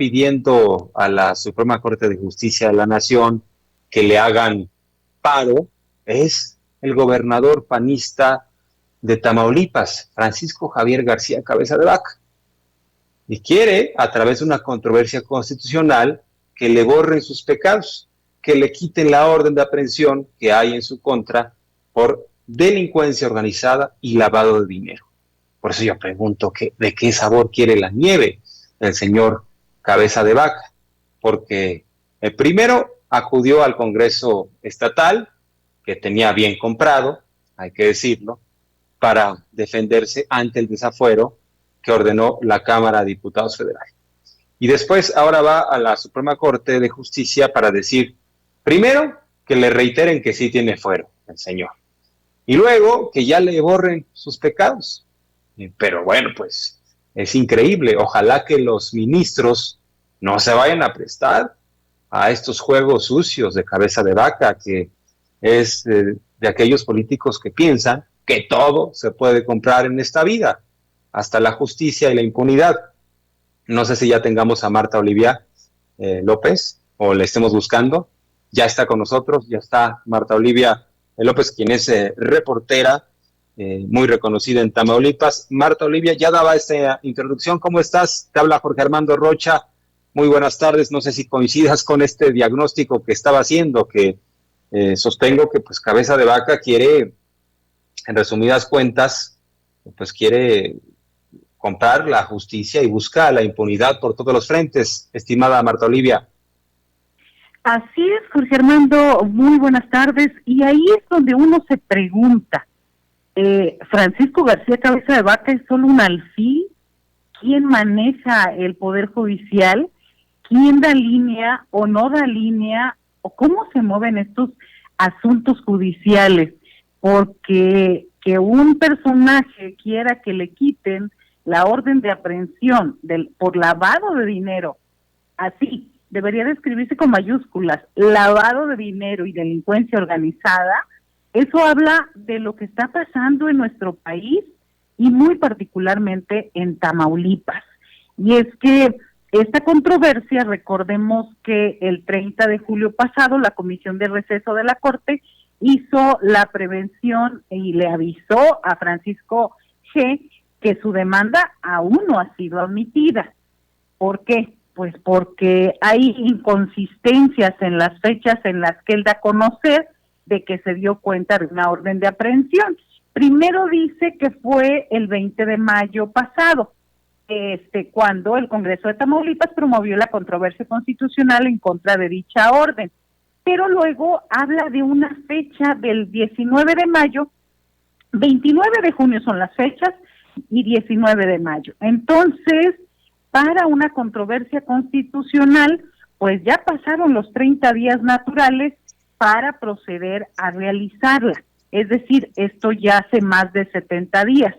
pidiendo a la Suprema Corte de Justicia de la Nación que le hagan paro es el gobernador panista de Tamaulipas, Francisco Javier García Cabeza de Vaca, y quiere, a través de una controversia constitucional, que le borren sus pecados, que le quiten la orden de aprehensión que hay en su contra por delincuencia organizada y lavado de dinero. Por eso yo pregunto de qué sabor quiere la nieve el señor Cabeza de Vaca, porque el primero acudió al Congreso Estatal, que tenía bien comprado, hay que decirlo, para defenderse ante el desafuero que ordenó la Cámara de Diputados Federal. Y después ahora va a la Suprema Corte de Justicia para decir, primero, que le reiteren que sí tiene fuero el señor, y luego que ya le borren sus pecados. Pero bueno, pues es increíble. Ojalá que los ministros no se vayan a prestar a estos juegos sucios de Cabeza de Vaca, que es de aquellos políticos que piensan que todo se puede comprar en esta vida, hasta la justicia y la impunidad. No sé si ya tengamos a Marta Olivia López o la estemos buscando. Ya está con nosotros, ya está Marta Olivia López, quien es reportera muy reconocida en Tamaulipas. Marta Olivia, ya daba esta introducción. ¿Cómo estás? Te habla Jorge Armando Rocha. Muy buenas tardes. No sé si coincidas con este diagnóstico que estaba haciendo, que sostengo que pues Cabeza de Vaca quiere, en resumidas cuentas, pues quiere comprar la justicia y busca la impunidad por todos los frentes, estimada Marta Olivia. Así es, Jorge Armando, muy buenas tardes, y ahí es donde uno se pregunta, Francisco García Cabeza de Vaca es solo un alfil. ¿Quién maneja el Poder Judicial? ¿Quién da línea o no da línea? ¿O cómo se mueven estos asuntos judiciales? Porque que un personaje quiera que le quiten la orden de aprehensión por lavado de dinero, así, debería de escribirse con mayúsculas, lavado de dinero y delincuencia organizada. Eso habla de lo que está pasando en nuestro país y muy particularmente en Tamaulipas. Y es que esta controversia, recordemos que el 30 de julio pasado la Comisión de Receso de la Corte hizo la prevención y le avisó a Francisco G. que su demanda aún no ha sido admitida. ¿Por qué? Pues porque hay inconsistencias en las fechas en las que él da a conocer de que se dio cuenta de una orden de aprehensión. Primero dice que fue el 20 de mayo pasado, cuando el Congreso de Tamaulipas promovió la controversia constitucional en contra de dicha orden. Pero luego habla de una fecha del 19 de mayo, 29 de junio son las fechas, y 19 de mayo. Entonces, para una controversia constitucional, pues ya pasaron los 30 días naturales para proceder a realizarla. Es decir, esto ya hace más de 70 días.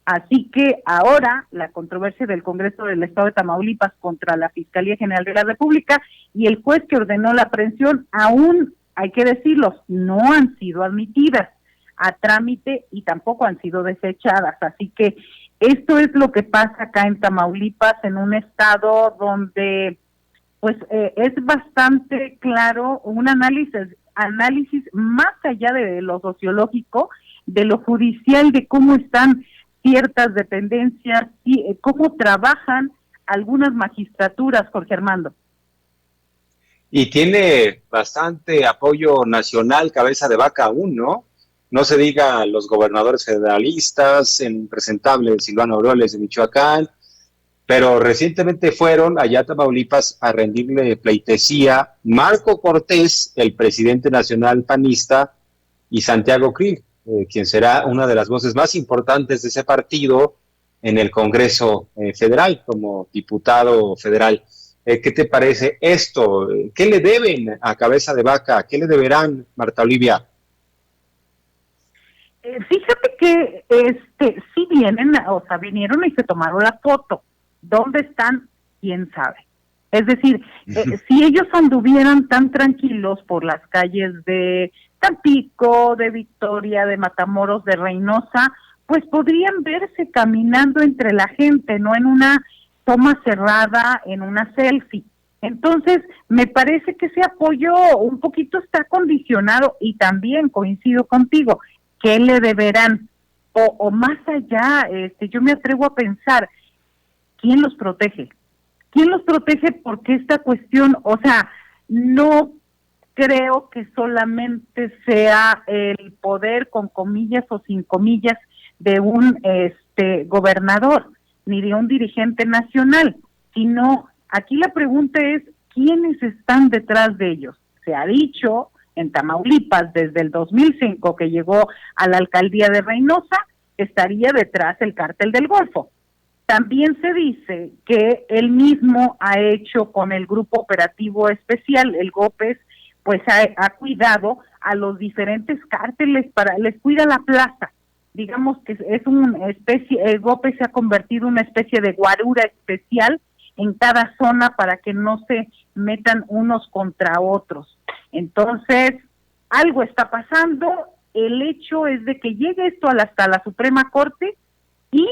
Así que ahora la controversia del Congreso del Estado de Tamaulipas contra la Fiscalía General de la República y el juez que ordenó la aprehensión aún, hay que decirlo, no han sido admitidas a trámite y tampoco han sido desechadas. Así que esto es lo que pasa acá en Tamaulipas, en un estado donde pues es bastante claro un análisis más allá de lo sociológico, de lo judicial, de cómo están ciertas dependencias y cómo trabajan algunas magistraturas, Jorge Armando. Y tiene bastante apoyo nacional Cabeza de Vaca aún, ¿no? No se diga los gobernadores federalistas, el impresentable Silvano Aureoles de Michoacán, pero recientemente fueron allá a Tamaulipas a rendirle pleitesía Marco Cortés, el presidente nacional panista, y Santiago Krill, quien será una de las voces más importantes de ese partido en el Congreso Federal, como diputado federal. ¿Qué te parece esto? ¿Qué le deben a Cabeza de Vaca? ¿Qué le deberán, Marta Olivia? Fíjate que sí vinieron y se tomaron la foto. ¿Dónde están? ¿Quién sabe? Es decir, si ellos anduvieran tan tranquilos por las calles de Tampico, de Victoria, de Matamoros, de Reynosa, pues podrían verse caminando entre la gente, no en una toma cerrada en una selfie. Entonces, me parece que ese apoyo un poquito está condicionado y también coincido contigo, ¿qué le deberán? O más allá, yo me atrevo a pensar, ¿quién los protege? ¿Quién los protege? Porque esta cuestión, o sea, no creo que solamente sea el poder, con comillas o sin comillas, de un gobernador, ni de un dirigente nacional, sino aquí la pregunta es, ¿quiénes están detrás de ellos? Se ha dicho en Tamaulipas desde el 2005 que llegó a la alcaldía de Reynosa, estaría detrás el Cártel del Golfo. También se dice que él mismo ha hecho con el Grupo Operativo Especial, el GOPES, pues ha cuidado a los diferentes cárteles, les cuida la plaza. Digamos que es una especie, el GOPES se ha convertido en una especie de guarura especial en cada zona para que no se metan unos contra otros. Entonces, algo está pasando, el hecho es de que llegue esto hasta la Suprema Corte y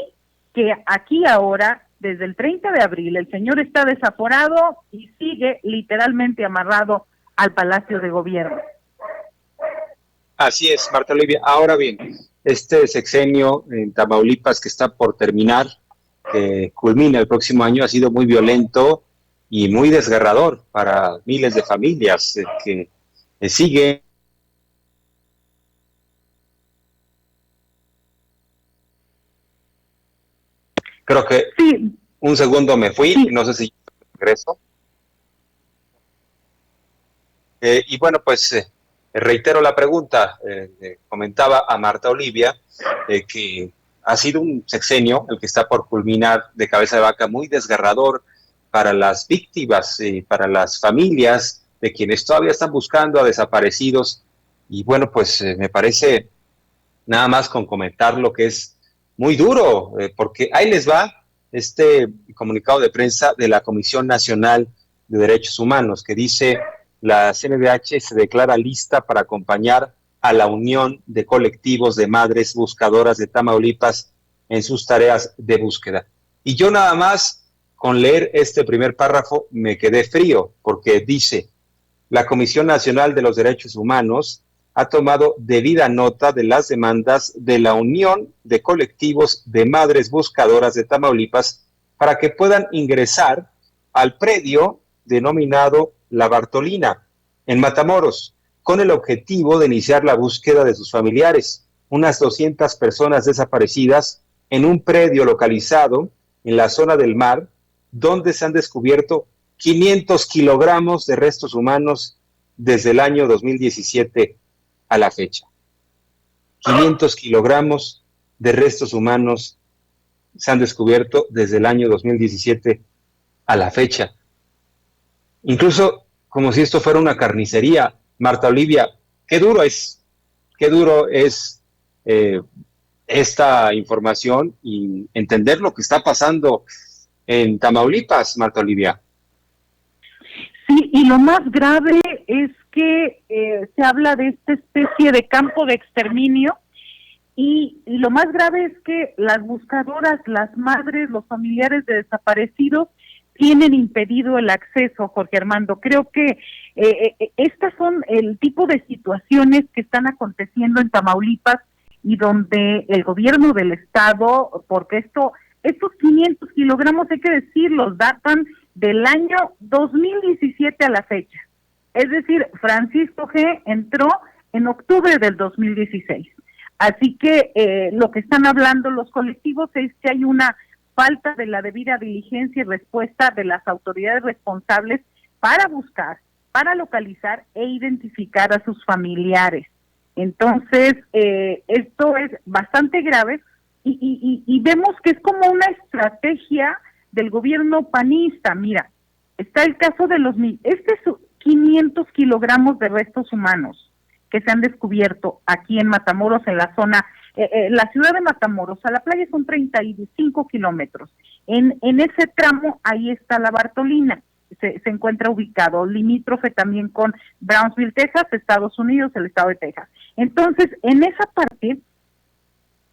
que aquí ahora, desde el 30 de abril, el señor está desaforado y sigue literalmente amarrado al Palacio de Gobierno. Así es, Marta Olivia. Ahora bien, este sexenio en Tamaulipas que está por terminar, que culmina el próximo año, ha sido muy violento y muy desgarrador para miles de familias que siguen. Creo que sí. Un segundo me fui, sí. No sé si regreso. Y bueno, pues reitero la pregunta. Comentaba a Marta Olivia que ha sido un sexenio, el que está por culminar, de cabeza de vaca, muy desgarrador para las víctimas, para las familias de quienes todavía están buscando a desaparecidos. Y bueno, pues me parece nada más con comentar lo que es muy duro, porque ahí les va este comunicado de prensa de la Comisión Nacional de Derechos Humanos, que dice: la CNDH se declara lista para acompañar a la Unión de Colectivos de Madres Buscadoras de Tamaulipas en sus tareas de búsqueda. Y yo nada más con leer este primer párrafo me quedé frío, porque dice: la Comisión Nacional de los Derechos Humanos ha tomado debida nota de las demandas de la Unión de Colectivos de Madres Buscadoras de Tamaulipas para que puedan ingresar al predio denominado La Bartolina, en Matamoros, con el objetivo de iniciar la búsqueda de sus familiares, unas 200 personas desaparecidas en un predio localizado en la zona del mar, donde se han descubierto 500 kilogramos de restos humanos desde el año 2017 a la fecha. 500 kilogramos de restos humanos se han descubierto desde el año 2017 a la fecha. Incluso como si esto fuera una carnicería. Marta Olivia, qué duro es esta información y entender lo que está pasando en Tamaulipas, Marta Olivia. Sí, y lo más grave es que se habla de esta especie de campo de exterminio y lo más grave es que las buscadoras, las madres, los familiares de desaparecidos tienen impedido el acceso, Jorge Armando. Creo que estas son el tipo de situaciones que están aconteciendo en Tamaulipas y donde el gobierno del estado, porque estos 500 kilogramos, hay que decirlo, datan del año 2017 a la fecha. Es decir, Francisco G. entró en octubre del 2016. Así que lo que están hablando los colectivos es que hay una falta de la debida diligencia y respuesta de las autoridades responsables para buscar, para localizar e identificar a sus familiares. Entonces, esto es bastante grave y vemos que es como una estrategia del gobierno panista. Mira, está el caso de los 500 kilogramos de restos humanos que se han descubierto aquí en Matamoros, en la zona, la ciudad de Matamoros, a la playa son 35 kilómetros. En ese tramo, ahí está la Bartolina, se encuentra ubicado, limítrofe también con Brownsville, Texas, Estados Unidos, el estado de Texas. Entonces, en esa parte,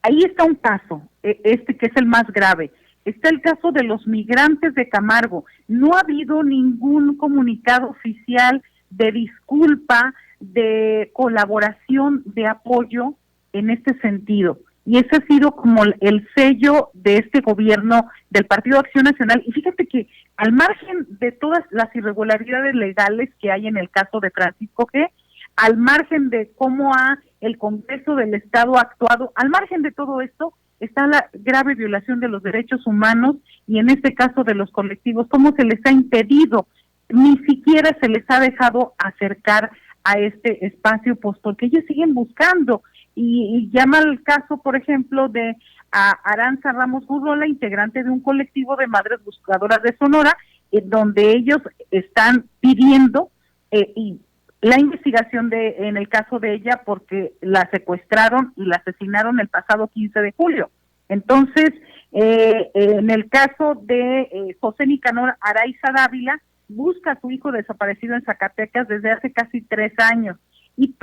ahí está un caso, que es el más grave. está el caso de los migrantes de Camargo. No ha habido ningún comunicado oficial de disculpa, de colaboración, de apoyo en este sentido. Y ese ha sido como el sello de este gobierno del Partido Acción Nacional. Y fíjate que al margen de todas las irregularidades legales que hay en el caso de Francisco G., al margen de cómo el Congreso del Estado ha actuado, al margen de todo esto, está la grave violación de los derechos humanos y en este caso de los colectivos, cómo se les ha impedido, ni siquiera se les ha dejado acercar a este espacio, pues porque ellos siguen buscando. Y llama el caso, por ejemplo, de Aranza Ramos Urrola, integrante de un colectivo de madres buscadoras de Sonora, donde ellos están pidiendo y la investigación en el caso de ella porque la secuestraron y la asesinaron el pasado 15 de julio. Entonces, en el caso de José Nicanor Araiza Dávila, busca a su hijo desaparecido en Zacatecas desde hace casi 3 años. Y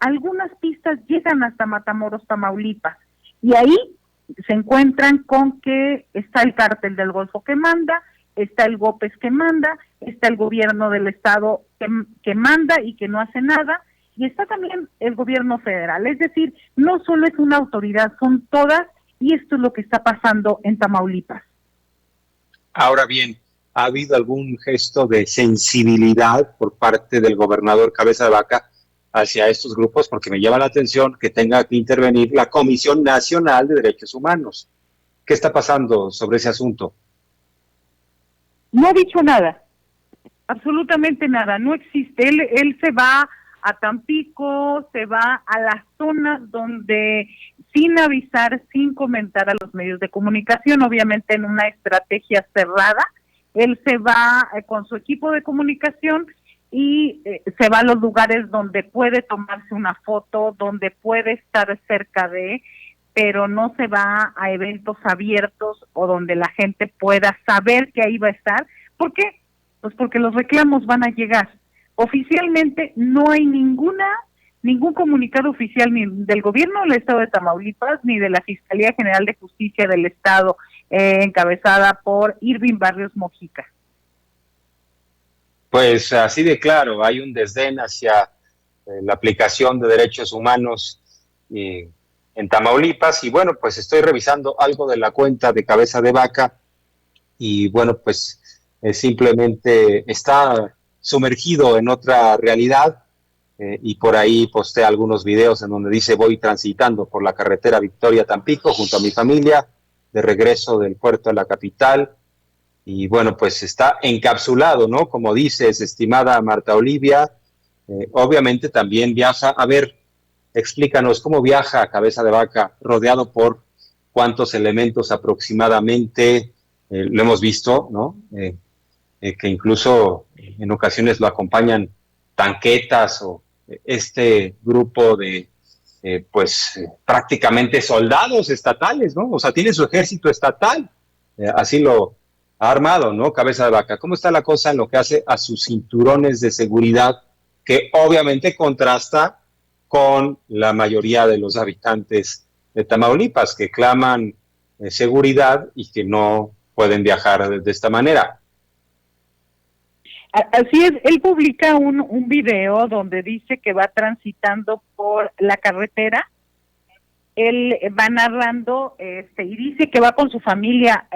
algunas pistas llegan hasta Matamoros, Tamaulipas. Y ahí se encuentran con que está el cártel del Golfo que manda, está el GOPES que manda, está el gobierno del estado que manda y que no hace nada, y está también el gobierno federal. Es decir, no solo es una autoridad, son todas, y esto es lo que está pasando en Tamaulipas. Ahora bien, ¿ha habido algún gesto de sensibilidad por parte del gobernador Cabeza de Vaca hacia estos grupos? Porque me llama la atención que tenga que intervenir la Comisión Nacional de Derechos Humanos. ¿Qué está pasando sobre ese asunto? No ha dicho nada, absolutamente nada, no existe. Él se va a Tampico, se va a las zonas donde, sin avisar, sin comentar a los medios de comunicación, obviamente en una estrategia cerrada, él se va con su equipo de comunicación y se va a los lugares donde puede tomarse una foto, donde puede estar cerca pero no se va a eventos abiertos o donde la gente pueda saber que ahí va a estar. ¿Por qué? Pues porque los reclamos van a llegar. Oficialmente no hay ningún comunicado oficial ni del gobierno del estado de Tamaulipas ni de la Fiscalía General de Justicia del estado, encabezada por Irving Barrios Mojica. Pues así de claro, hay un desdén hacia la aplicación de derechos humanos en Tamaulipas, y bueno, pues estoy revisando algo de la cuenta de Cabeza de Vaca, y bueno, pues simplemente está sumergido en otra realidad, y por ahí postea algunos videos en donde dice: voy transitando por la carretera Victoria-Tampico junto a mi familia, de regreso del puerto a la capital. Y bueno, pues está encapsulado, ¿no? Como dices, estimada Marta Olivia, obviamente también viaja. A ver, explícanos cómo viaja Cabeza de Vaca, rodeado por cuántos elementos aproximadamente. Lo hemos visto, ¿no? Que incluso en ocasiones lo acompañan tanquetas o este grupo de, prácticamente soldados estatales, ¿no? O sea, tiene su ejército estatal, así lo ha armado, ¿no? Cabeza de Vaca. ¿Cómo está la cosa en lo que hace a sus cinturones de seguridad, que obviamente contrasta con la mayoría de los habitantes de Tamaulipas, que claman seguridad y que no pueden viajar de esta manera? Así es, él publica un video donde dice que va transitando por la carretera. Él va narrando y dice que va con su familia.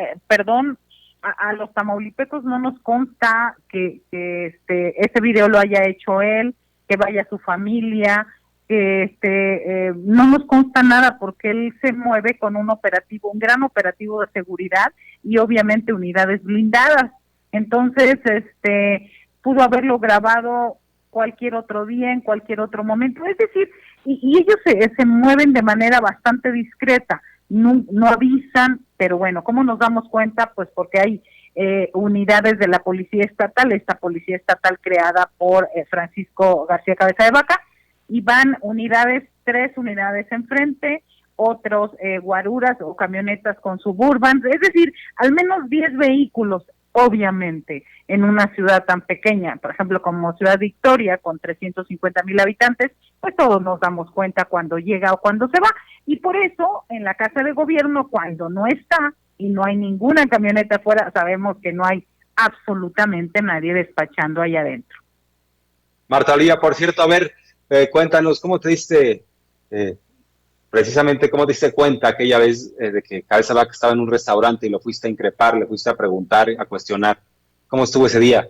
A los tamaulipecos no nos consta que ese video lo haya hecho él, que vaya su familia, que no nos consta nada, porque él se mueve con un gran operativo de seguridad y obviamente unidades blindadas. Entonces, pudo haberlo grabado cualquier otro día, en cualquier otro momento. Es decir, y ellos se mueven de manera bastante discreta, no avisan, pero bueno, ¿cómo nos damos cuenta? Pues porque hay unidades de la Policía Estatal, esta Policía Estatal creada por Francisco García Cabeza de Vaca, y van 3 unidades enfrente, otros guaruras o camionetas con Suburban, es decir, al menos 10 vehículos. Obviamente, en una ciudad tan pequeña, por ejemplo, como Ciudad Victoria, con 350,000 habitantes, pues todos nos damos cuenta cuando llega o cuando se va. Y por eso, en la Casa de Gobierno, cuando no está, y no hay ninguna camioneta afuera, sabemos que no hay absolutamente nadie despachando allá adentro. Marta Olivia, por cierto, a ver, cuéntanos, ¿cómo te diste, precisamente cómo te diste cuenta aquella vez de que Cabeza de Vaca estaba en un restaurante y lo fuiste a increpar, le fuiste a preguntar, a cuestionar? ¿Cómo estuvo ese día?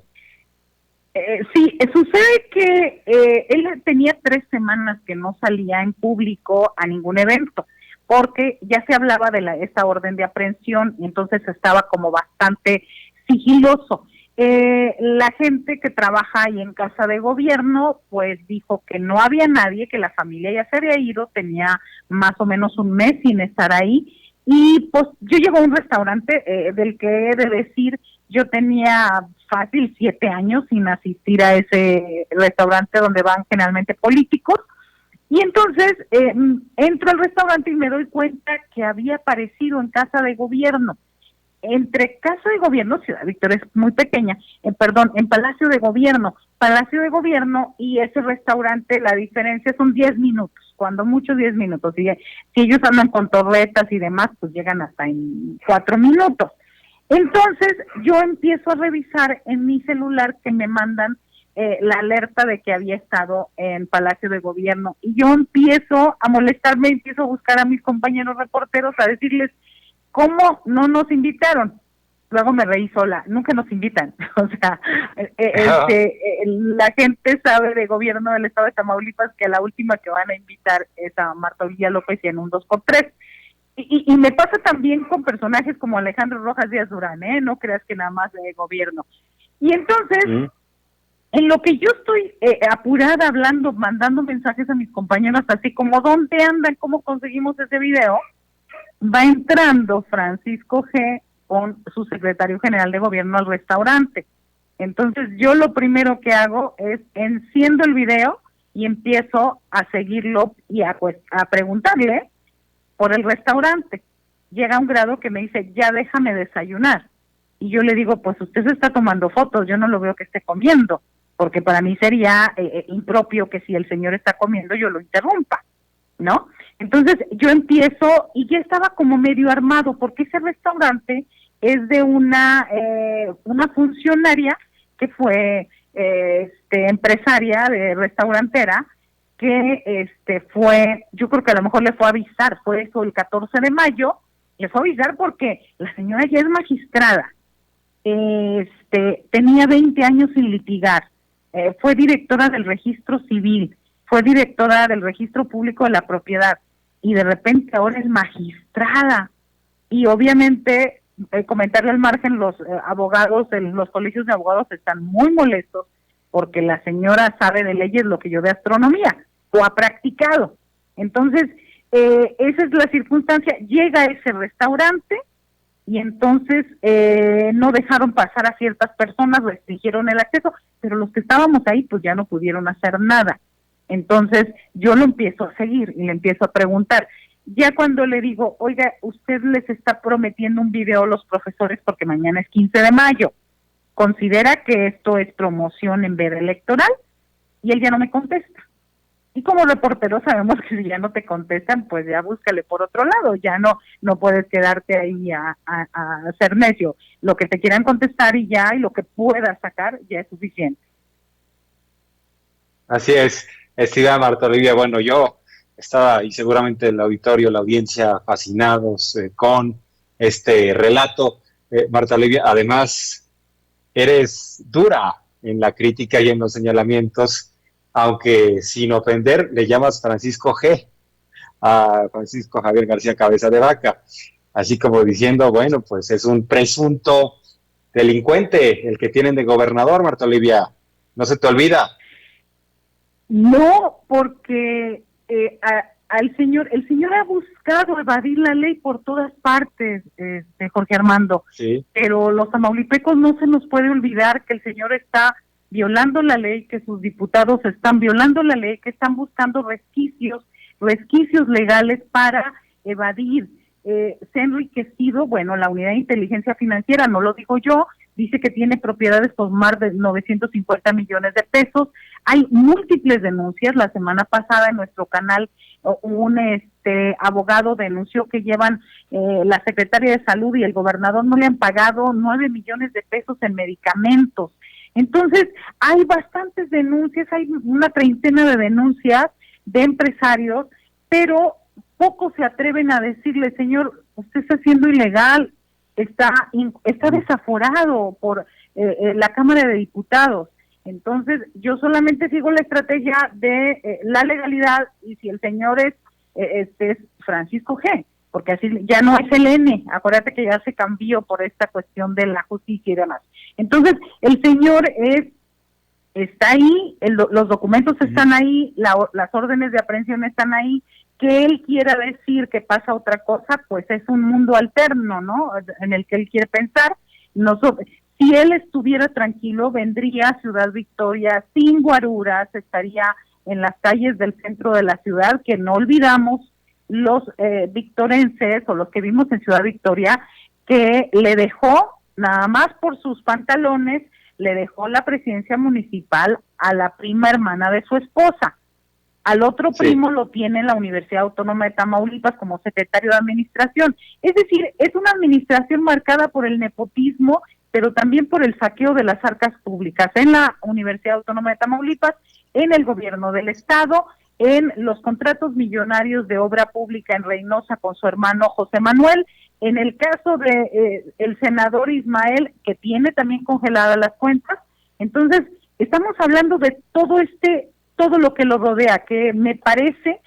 Sí, sucede que él tenía 3 semanas que no salía en público a ningún evento, porque ya se hablaba de esta orden de aprehensión y entonces estaba como bastante sigiloso. La gente que trabaja ahí en Casa de Gobierno, pues dijo que no había nadie, que la familia ya se había ido, tenía más o menos un mes sin estar ahí, y pues yo llego a un restaurante del que he de decir, yo tenía fácil 7 años sin asistir a ese restaurante donde van generalmente políticos, y entonces entro al restaurante y me doy cuenta que había aparecido en Casa de Gobierno. Entre Casa de Gobierno, Ciudad Victoria es muy pequeña, en Palacio de Gobierno y ese restaurante, la diferencia son 10 minutos, cuando mucho 10 minutos, y si ellos andan con torretas y demás, pues llegan hasta en 4 minutos. Entonces yo empiezo a revisar en mi celular que me mandan la alerta de que había estado en Palacio de Gobierno, y yo empiezo a molestarme, empiezo a buscar a mis compañeros reporteros, a decirles, ¿cómo no nos invitaron? Luego me reí sola, nunca nos invitan. O sea, la gente sabe de Gobierno del Estado de Tamaulipas que la última que van a invitar es a Marta Olivia López y en un 2x3. Y me pasa también con personajes como Alejandro Rojas Díaz Durán, no creas que nada más de Gobierno. Y entonces, en lo que yo estoy apurada hablando, mandando mensajes a mis compañeros, así como, ¿dónde andan? ¿Cómo conseguimos ese video? Va entrando Francisco G. con su secretario general de Gobierno al restaurante. Entonces yo lo primero que hago es enciendo el video y empiezo a seguirlo y a preguntarle por el restaurante. Llega a un grado que me dice, ya déjame desayunar. Y yo le digo, pues usted se está tomando fotos, yo no lo veo que esté comiendo, porque para mí sería impropio que si el señor está comiendo yo lo interrumpa, ¿no? Entonces yo empiezo y ya estaba como medio armado, porque ese restaurante es de una funcionaria que fue empresaria de restaurantera, que fue, yo creo que a lo mejor le fue a avisar, fue eso el 14 de mayo, le fue a avisar porque la señora ya es magistrada, tenía 20 años sin litigar, fue directora del registro civil, fue directora del registro público de la propiedad, y de repente ahora es magistrada, y obviamente, comentarle al margen, los abogados, los colegios de abogados están muy molestos, porque la señora sabe de leyes lo que yo de astronomía, o ha practicado. Entonces, esa es la circunstancia, llega a ese restaurante, y entonces no dejaron pasar a ciertas personas, restringieron el acceso, pero los que estábamos ahí pues ya no pudieron hacer nada. Entonces yo lo empiezo a seguir y le empiezo a preguntar. Ya cuando le digo, oiga, usted les está prometiendo un video a los profesores porque mañana es 15 de mayo, ¿considera que esto es promoción en veda electoral? Y él ya no me contesta. Y como reportero sabemos que si ya no te contestan, pues ya búscale por otro lado, ya no puedes quedarte ahí a ser necio. Lo que te quieran contestar y lo que puedas sacar ya es suficiente. Así es, estimada Marta Olivia. Bueno, yo estaba, y seguramente el auditorio, la audiencia, fascinados con este relato. Marta Olivia, además, eres dura en la crítica y en los señalamientos, aunque sin ofender le llamas Francisco G. a Francisco Javier García Cabeza de Vaca, así como diciendo, bueno, pues es un presunto delincuente el que tienen de gobernador, Marta Olivia, ¿no se te olvida? No, porque el señor ha buscado evadir la ley por todas partes, Jorge Armando, sí. Pero los tamaulipecos no se nos puede olvidar que el señor está violando la ley, que sus diputados están violando la ley, que están buscando resquicios legales para evadir. Se ha enriquecido, bueno, la unidad de inteligencia financiera, no lo digo yo, dice que tiene propiedades por más de 950 millones de pesos. Hay múltiples denuncias. La semana pasada en nuestro canal un abogado denunció que llevan la secretaria de salud y el gobernador no le han pagado 9 millones de pesos en medicamentos. Entonces, hay bastantes denuncias, hay una treintena de denuncias de empresarios, pero pocos se atreven a decirle, señor, usted está siendo ilegal, está desaforado por la Cámara de Diputados. Entonces, yo solamente sigo la estrategia de la legalidad, y si el señor es Francisco G., porque así ya no es el N, acuérdate que ya se cambió por esta cuestión de la justicia y demás. Entonces, el señor está ahí, los documentos están ahí, las órdenes de aprehensión están ahí. Que él quiera decir que pasa otra cosa, pues es un mundo alterno, ¿no?, en el que él quiere pensar. Si él estuviera tranquilo, vendría a Ciudad Victoria sin guaruras, estaría en las calles del centro de la ciudad, que no olvidamos los victorenses o los que vimos en Ciudad Victoria, que le dejó, nada más por sus pantalones, le dejó la presidencia municipal a la prima hermana de su esposa. Al otro primo lo tiene la Universidad Autónoma de Tamaulipas como secretario de administración. Es decir, es una administración marcada por el nepotismo, pero también por el saqueo de las arcas públicas en la Universidad Autónoma de Tamaulipas, en el gobierno del estado, en los contratos millonarios de obra pública en Reynosa con su hermano José Manuel, en el caso de el senador Ismael, que tiene también congeladas las cuentas. Entonces, estamos hablando de todo lo que lo rodea, que me parece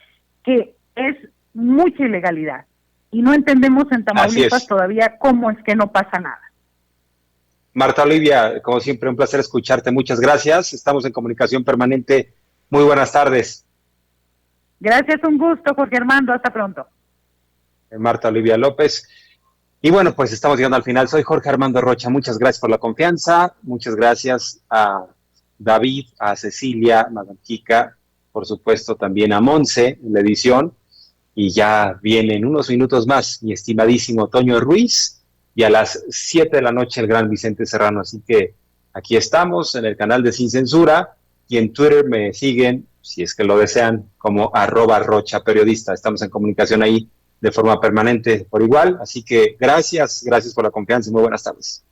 que es mucha ilegalidad. Y no entendemos en Tamaulipas todavía cómo es que no pasa nada. Marta Olivia, como siempre, un placer escucharte. Muchas gracias. Estamos en comunicación permanente. Muy buenas tardes. Gracias, un gusto, Jorge Armando. Hasta pronto. Marta Olivia López. Y bueno, pues estamos llegando al final. Soy Jorge Armando Rocha. Muchas gracias por la confianza. Muchas gracias a David, a Cecilia, Madame Kika, por supuesto también a Monse en la edición, y ya vienen unos minutos más mi estimadísimo Toño Ruiz, y a las 7 de la noche el gran Vicente Serrano. Así que aquí estamos en el canal de Sin Censura, y en Twitter me siguen, si es que lo desean, como @RochaPeriodista. Estamos en comunicación ahí de forma permanente por igual, así que gracias por la confianza y muy buenas tardes.